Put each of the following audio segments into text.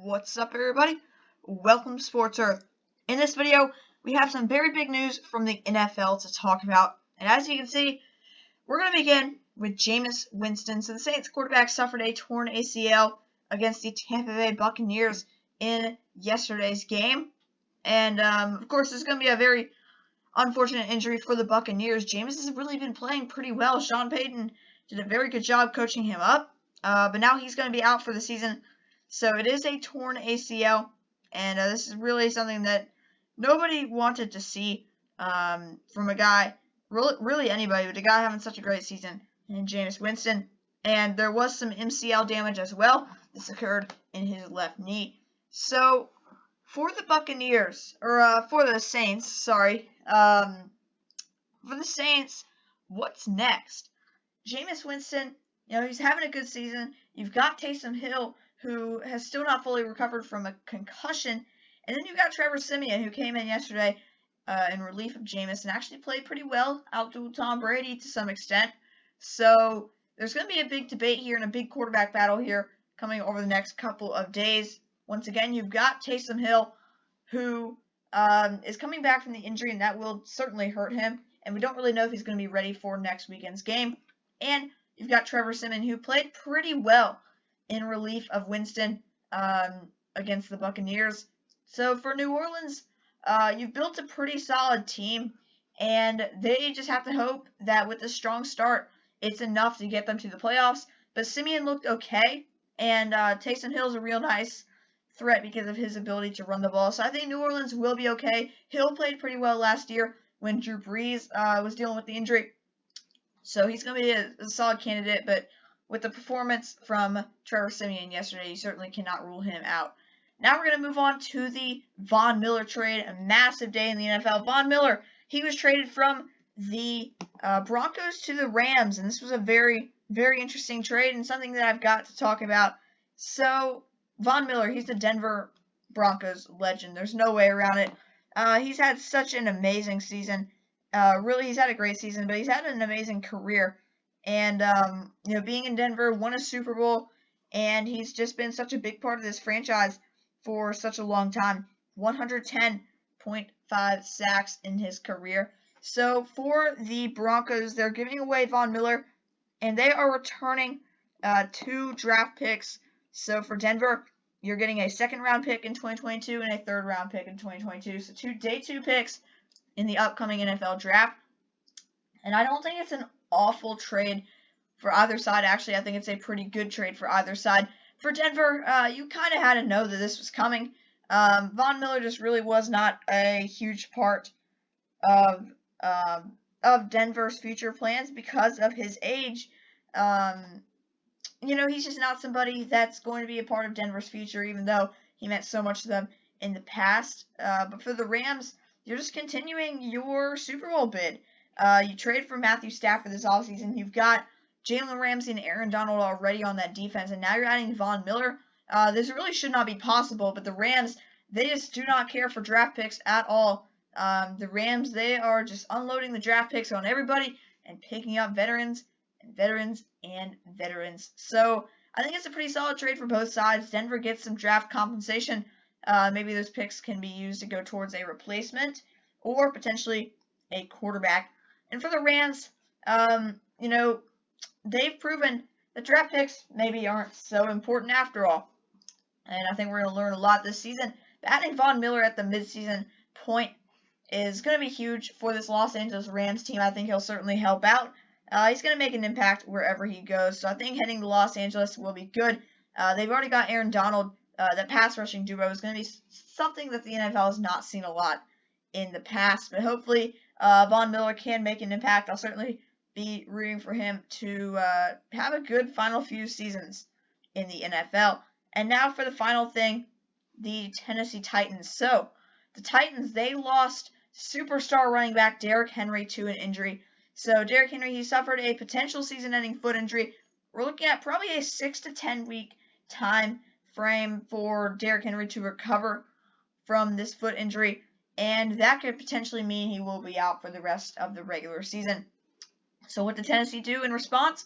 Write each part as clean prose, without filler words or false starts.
What's up, everybody? Welcome to Sports Earth. In this video, we have some very big news from the NFL to talk about. And as you can see, we're going to begin with Jameis Winston. So the Saints quarterback suffered a torn ACL against the Tampa Bay Buccaneers in yesterday's game. And, of course, this is going to be a very unfortunate injury for the Buccaneers. Jameis has really been playing pretty well. Sean Payton did a very good job coaching him up. But now he's going to be out for the season. So it is a torn ACL, and this is really something that nobody wanted to see from a guy, really anybody, but a guy having such a great season in Jameis Winston. And there was some MCL damage as well. This occurred in his left knee. So for the Buccaneers, or for the Saints, sorry, for the Saints, what's next? Jameis Winston, he's having a good season. You've got Taysom Hill, who has still not fully recovered from a concussion. And then you've got Trevor Siemian, who came in yesterday in relief of Jameis and actually played pretty well, outdueled Tom Brady to some extent. So there's going to be a big debate here and a big quarterback battle here coming over the next couple of days. Once again, you've got Taysom Hill, who is coming back from the injury, and that will certainly hurt him. And we don't really know if he's going to be ready for next weekend's game. And you've got Trevor Siemian, who played pretty well in relief of Winston against the Buccaneers. So for New Orleans, you've built a pretty solid team, and they just have to hope that with a strong start, it's enough to get them to the playoffs. But Siemian looked okay, and Taysom Hill's a real nice threat because of his ability to run the ball. So I think New Orleans will be okay. Hill played pretty well last year when Drew Brees was dealing with the injury. So he's going to be a solid candidate, but with the performance from Trevor Siemian yesterday, you certainly cannot rule him out. Now we're going to move on to the Von Miller trade, a massive day in the NFL. Von Miller, he was traded from the Broncos to the Rams, and this was a very, very interesting trade and something that I've got to talk about. So Von Miller, he's the Denver Broncos legend. There's no way around it. He's had such an amazing season. Really, he's had a great season, but he's had an amazing career. And, being in Denver, won a Super Bowl, and he's just been such a big part of this franchise for such a long time. 110.5 sacks in his career. So for the Broncos, they're giving away Von Miller, and they are returning 2 draft picks. So for Denver, you're getting a second-round pick in 2022 and a third-round pick in 2022. So 2 day 2 picks in the upcoming NFL draft. And I don't think it's an awful trade for either side. Actually, I think it's a pretty good trade for either side. For Denver, you kind of had to know that this was coming. Von Miller just really was not a huge part of Denver's future plans because of his age. He's just not somebody that's going to be a part of Denver's future, even though he meant so much to them in the past. But for the Rams, you're just continuing your Super Bowl bid. You trade for Matthew Stafford this offseason. You've got Jalen Ramsey and Aaron Donald already on that defense, and now you're adding Von Miller. This really should not be possible, but the Rams, they just do not care for draft picks at all. The Rams, they are just unloading the draft picks on everybody and picking up veterans and veterans and veterans. So I think it's a pretty solid trade for both sides. Denver gets some draft compensation. Maybe those picks can be used to go towards a replacement or potentially a quarterback. And for the Rams, they've proven that draft picks maybe aren't so important after all. And I think we're going to learn a lot this season. Adding Von Miller at the midseason point is going to be huge for this Los Angeles Rams team. I think he'll certainly help out. He's going to make an impact wherever he goes. So I think heading to Los Angeles will be good. They've already got Aaron Donald. That pass rushing duo is going to be something that the NFL has not seen a lot in the past. But hopefully Von Miller can make an impact. I'll certainly be rooting for him to have a good final few seasons in the NFL. And now for the final thing, the Tennessee Titans. So the Titans, they lost superstar running back Derrick Henry to an injury. So Derrick Henry, he suffered a potential season-ending foot injury. We're looking at probably a 6 to 10 week time frame for Derrick Henry to recover from this foot injury. And that could potentially mean he will be out for the rest of the regular season. So what did Tennessee do in response?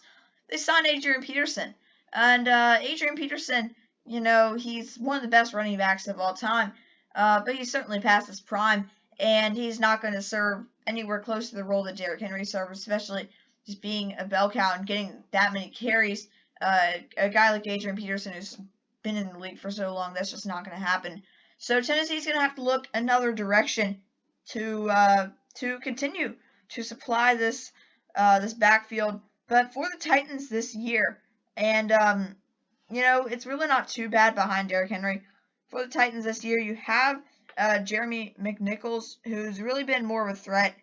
They signed Adrian Peterson. And Adrian Peterson, you know, he's one of the best running backs of all time, but he's certainly past his prime, and he's not going to serve anywhere close to the role that Derrick Henry serves, especially just being a bell cow and getting that many carries. A guy like Adrian Peterson, who's been in the league for so long, that's just not going to happen. So Tennessee's going to have to look another direction to continue to supply this backfield. But for the Titans this year, and you know, it's really not too bad behind Derrick Henry. For the Titans this year, you have Jeremy McNichols, who's really been more of a threat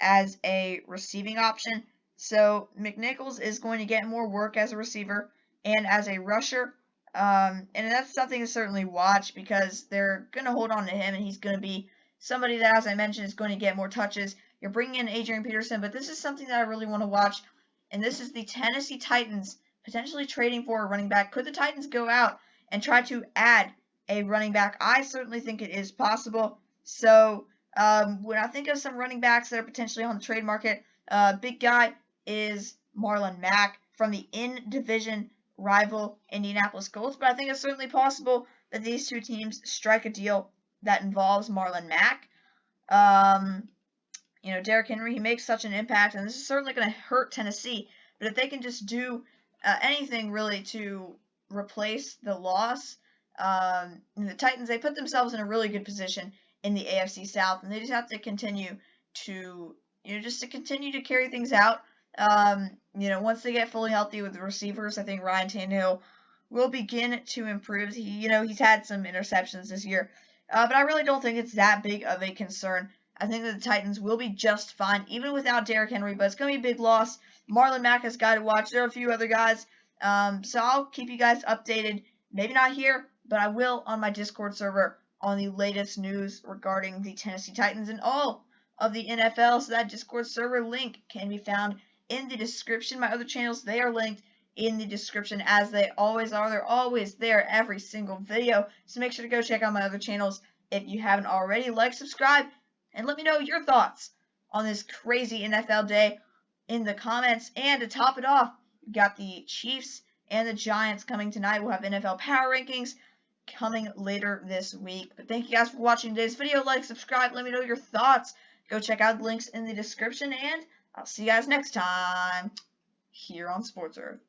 as a receiving option. So McNichols is going to get more work as a receiver and as a rusher. And that's something to certainly watch because they're going to hold on to him, and he's going to be somebody that, as I mentioned, is going to get more touches. You're bringing in Adrian Peterson, but this is something that I really want to watch, and this is the Tennessee Titans potentially trading for a running back. Could the Titans go out and try to add a running back? I certainly think it is possible. So when I think of some running backs that are potentially on the trade market, big guy is Marlon Mack from the in-division rival Indianapolis Colts. But I think it's certainly possible that these two teams strike a deal that involves Marlon Mack. You know, Derrick Henry, he makes such an impact, and this is certainly going to hurt Tennessee. But if they can just do anything really to replace the loss, the Titans, they put themselves in a really good position in the AFC South, and they just have to continue to, you know, just to continue to carry things out. You know, once they get fully healthy with the receivers, I think Ryan Tannehill will begin to improve. He's had some interceptions this year, but I really don't think it's that big of a concern. I think that the Titans will be just fine, even without Derrick Henry, but it's going to be a big loss. Marlon Mack is a guy to watch. There are a few other guys, so I'll keep you guys updated. Maybe not here, but I will on my Discord server on the latest news regarding the Tennessee Titans and all of the NFL. So that Discord server link can be found in the description. My other channels, they are linked in the description as they always are. They're always there every single video. So make sure to go check out my other channels if you haven't already. Like, subscribe, and let me know your thoughts on this crazy NFL day in the comments. And to top it off, we've got the Chiefs and the Giants coming tonight. We'll have NFL Power Rankings coming later this week. But thank you guys for watching today's video. Like, subscribe, let me know your thoughts. Go check out the links in the description, and I'll see you guys next time here on Sports Earth.